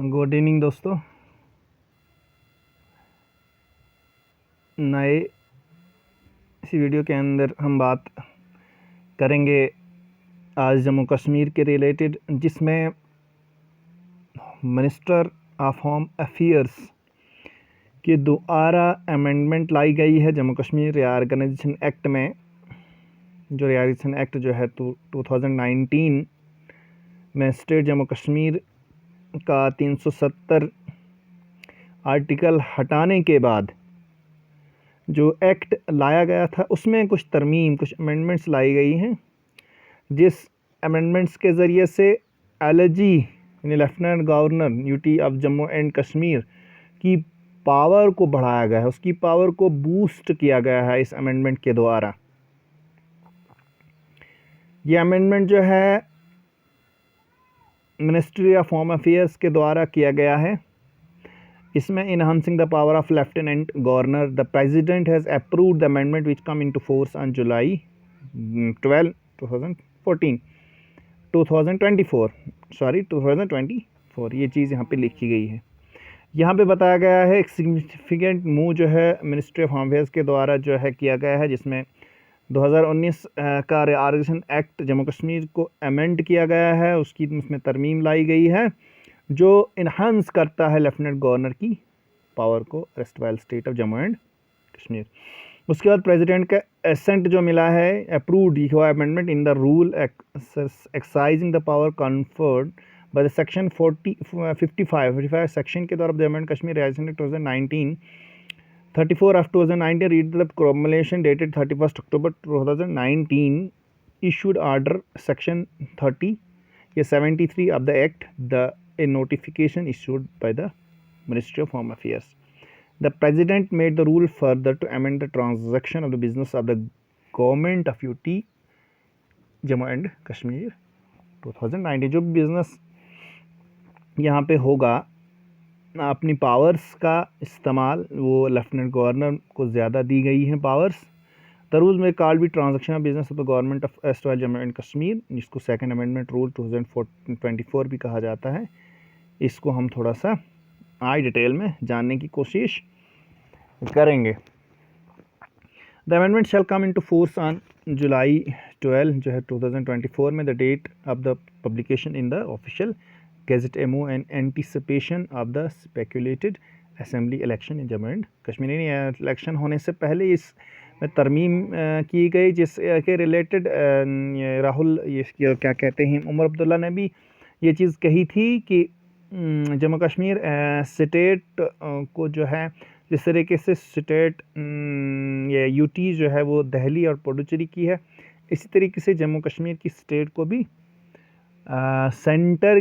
Good evening दोस्तों। नए इस वीडियो के अंदर हम बात करेंगे आज जम्मू कश्मीर के रिलेटेड, जिसमें मिनिस्टर ऑफ होम अफेयर्स के दोबारा अमेंडमेंट लाई गई है जम्मू कश्मीर रीऑर्गेनाइजेशन एक्ट में। जो रीऑर्गेनाइजेशन एक्ट जो है 2019 में स्टेट जम्मू कश्मीर का 370 आर्टिकल हटाने के बाद जो एक्ट लाया गया था उसमें कुछ अमेंडमेंट्स लाई गई हैं, जिस अमेंडमेंट्स के ज़रिए से एलजी यानी lieutenant governor UT of Jammu and Kashmir की पावर को बढ़ाया गया है, उसकी पावर को बूस्ट किया गया है इस अमेंडमेंट के द्वारा। ये अमेंडमेंट जो है मिनिस्ट्री ऑफ होम अफेयर्स के द्वारा किया गया है। इसमें enhancing the power of lieutenant governor, the president has approved the amendment which come into force on July 12 2024 ये चीज़ यहाँ पे लिखी गई है। यहाँ पे बताया गया है एक सिग्निफिकेंट मूव जो है मिनिस्ट्री ऑफ होम अफेयर्स के द्वारा जो है किया गया है, जिसमें 2019 का रीऑर्गेनाइजेशन एक्ट जम्मू कश्मीर को अमेंड किया गया है, उसमें तरमीम लाई गई है जो इन्हांस करता है लेफ्टिनेंट गवर्नर की पावर को erstwhile state of Jammu and Kashmir. उसके बाद प्रेसिडेंट का एसेंट जो मिला है, अप्रूव्ड हुआ amendment in the rule exercising the power conferred by the section 55 section के द्वारा Jammu and Kashmir reorganisation 2019 34 of 2019 read the promulgation dated 31st October 2019 issued order section 30 या 73 of the act, a notification issued by the Ministry of Home Affairs. The President made the rule further to amend the transaction of the business of the government of UT Jammu and Kashmir 2019। जो business यहाँ पे होगा अपनी powers का इस्तेमाल, वो lieutenant governor को ज़्यादा दी गई हैं पावर्स। द रूल में कॉल्ड भी transaction of business of the government of erstwhile Jammu and Kashmir, जिसको सेकंड अमेंडमेंट रूल 2024 भी कहा जाता है। इसको हम थोड़ा सा आई डिटेल में जानने की कोशिश करेंगे। The amendment shall come into force on July 12 जो है 2024 में, the date of the publication in the official Gazette MO and anticipation of the speculated assembly election in Jammu and Kashmir. Election होने से पहले इसमें तरमीम की गई, जिसके रिलेटेड राहुल ये क्या कहते हैं उमर अब्दुल्ला ने भी ये चीज़ कही थी कि जम्मू कश्मीर स्टेट को जो है जिस तरीके से स्टेट ये यूटी जो है वो दिल्ली और पुडुचेरी की है, इसी तरीके से जम्मू कश्मीर की स्टेट को भी सेंटर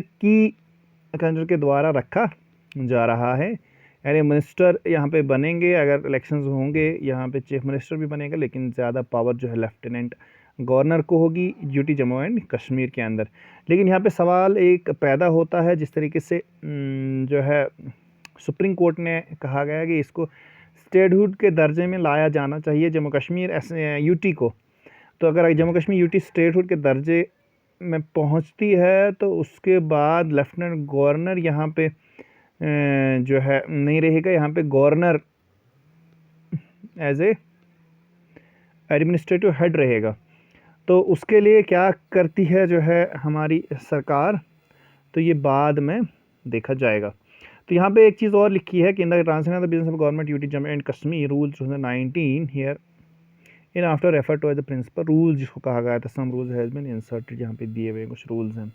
के द्वारा रखा जा रहा है। यानी मिनिस्टर यहाँ पे बनेंगे, अगर इलेक्शंस होंगे यहाँ पे चीफ मिनिस्टर भी बनेगा, लेकिन ज़्यादा पावर जो है लेफ्टिनेंट गवर्नर को होगी यूटी जम्मू एंड कश्मीर के अंदर। लेकिन यहाँ पे सवाल एक पैदा होता है, जिस तरीके से जो है सुप्रीम कोर्ट ने कहा गया कि इसको स्टेटहुड के दर्जे में लाया जाना चाहिए जम्मू कश्मीर यूटी को। तो अगर जम्मू कश्मीर यूटी स्टेटहुड के दर्जे में पहुंचती है तो उसके बाद लेफ्टिनेंट गवर्नर यहाँ पे जो है नहीं रहेगा, यहाँ पे governor as a administrative head रहेगा। तो उसके लिए क्या करती है जो है हमारी सरकार, तो ये बाद में देखा जाएगा। तो यहाँ पे एक चीज़ और लिखी है कि in the translation of the business of government UT Jammu and Kashmir rule 2019 hereinafter refer to as the principal rule, जिसको कहा गया था some rules has been inserted, यहाँ पे दिए हुए कुछ रूल्स हैं।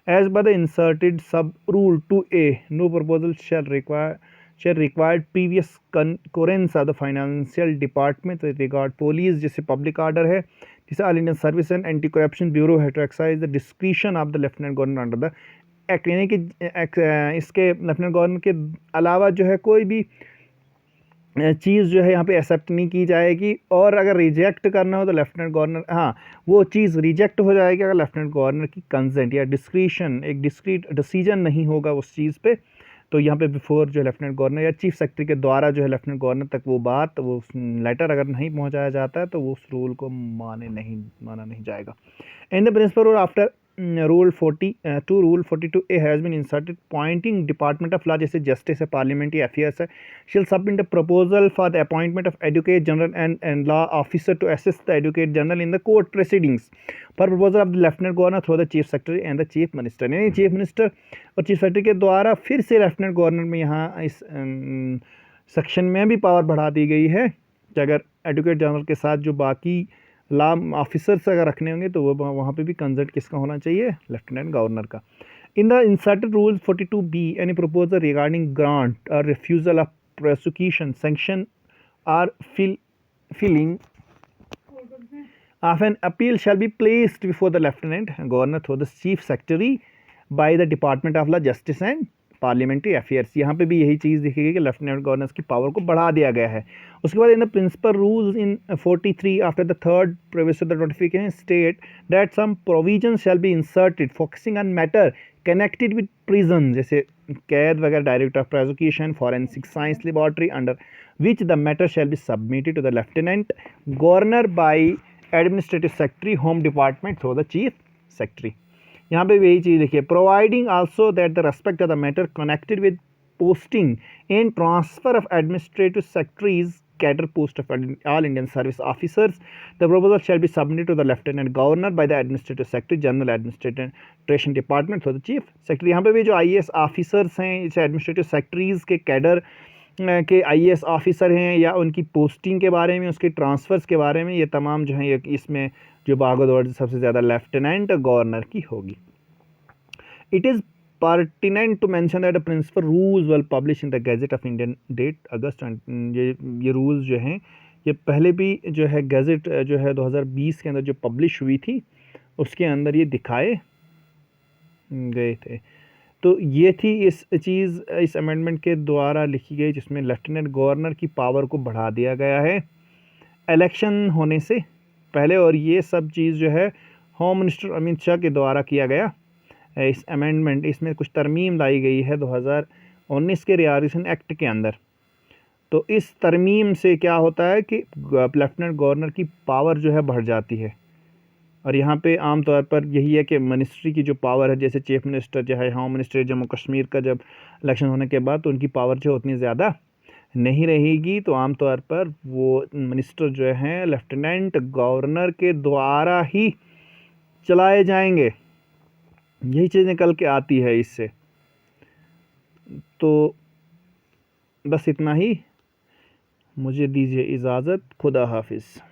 As per the inserted sub rule 2A no proposal shall required previous concurrence of the financial department regard police, जैसे पब्लिक ऑर्डर है, जैसे all Indian service and anti corruption bureau है, to exercise the discretion of the lieutenant governor under the act. यानी कि इसके lieutenant governor के अलावा जो है कोई भी चीज़ जो है यहाँ पे एक्सेप्ट नहीं की जाएगी, और अगर रिजेक्ट करना हो तो लेफ्टिनेंट गवर्नर वो चीज़ रिजेक्ट हो जाएगी अगर लेफ्टिनेंट गवर्नर की कंसेंट या डिस्क्रिशन एक डिस्क्रीट डिसीजन नहीं होगा उस चीज़ पे। तो यहाँ पे बिफोर जो लेफ्टिनेंट गवर्नर या चीफ सेक्रेटरी के द्वारा जो है लेफ्टिनेंट गवर्नर तक वो लेटर अगर नहीं पहुँचाया जाता है तो वो उस रूल को माना नहीं जाएगा। इन the principal rule after Rule 42 Rule 42A has been inserted pointing Department of Law जैसे Justice है, Parliamentary Affairs है, shall submit a proposal for the appointment of Advocate General and law officer to assist the Advocate General in the court proceedings per proposal of the Lieutenant Governor through the Chief Secretary and the Chief Minister। यानी Chief Minister और Chief Secretary के द्वारा फिर से Lieutenant Governor में यहाँ इस section में भी पावर बढ़ा दी गई है कि अगर एडवोकेट जनरल के साथ जो बाकी लॉ ऑफिसर्स अगर रखने होंगे तो वो वहाँ पे भी कंसल्ट किसका होना चाहिए, लेफ्टिनेंट गवर्नर का। In the inserted rule 42B any proposal regarding grant और रिफ्यूजल ऑफ प्रोसिक्यूशन सैंक्शन और filing of an appeal shall be placed before the lieutenant governor through the chief secretary by the department of law justice and parliamentary affairs. यहाँ पे भी यही चीज़ दिखेगी कि lieutenant governor की power को बढ़ा दिया गया है। उसके बाद in the principal rules in 43 after the third provision the notification state that some provision shall be inserted focusing on matter connected with prison जैसे कैद वगैरह, director of prosecution, forensic science laboratory under which the matter shall be submitted to the lieutenant governor by administrative secretary home department through the chief secretary. यहाँ पे भी यही चीज़ देखिए, providing also that the respect of the matter connected with posting and transfer of administrative secretaries cadre post of all Indian service officers the proposal shall be submitted to the lieutenant governor by the administrative secretary general administration department through the chief secretary. यहाँ पे भी जो IAS officers हैं, जैसे administrative secretaries के cadre के IAS officer हैं या उनकी पोस्टिंग के बारे में, उसके ट्रांसफ़र्स के बारे में, ये तमाम जो हैं ये इसमें जो भागदौड़ सबसे ज़्यादा लेफ्टिनेंट गवर्नर की होगी। It is pertinent to mention that the principal rules well publish in the gazette of Indian date August. ये रूल्स जो हैं ये पहले भी जो है गैजेट जो है 2020 के अंदर जो पब्लिश हुई थी उसके अंदर ये दिखाए गए थे। तो ये थी इस अमेंडमेंट के द्वारा लिखी गई जिसमें लेफ्टिनेंट गवर्नर की पावर को बढ़ा दिया गया है इलेक्शन होने से पहले, और ये सब चीज़ जो है होम मिनिस्टर अमित शाह के द्वारा किया गया इस अमेंडमेंट। इसमें कुछ तरमीम लाई गई है 2019 के रियारिसन एक्ट के अंदर। तो इस तरमीम से क्या होता है कि लेफ्टिनेंट गवर्नर की पावर जो है बढ़ जाती है, और यहाँ पे आम तौर पर यही है कि मिनिस्ट्री की जो पावर है, जैसे चीफ मिनिस्टर जो है, होम मिनिस्टर जम्मू कश्मीर का जब इलेक्शन होने के बाद तो उनकी पावर जो उतनी ज़्यादा नहीं रहेगी, तो आम तौर पर वो मिनिस्टर जो हैं लेफ्टिनेंट गवर्नर के द्वारा ही चलाए जाएंगे। यही चीज़ निकल के आती है इससे। तो बस इतना ही, मुझे दीजिए इजाज़त, खुदा हाफिज़।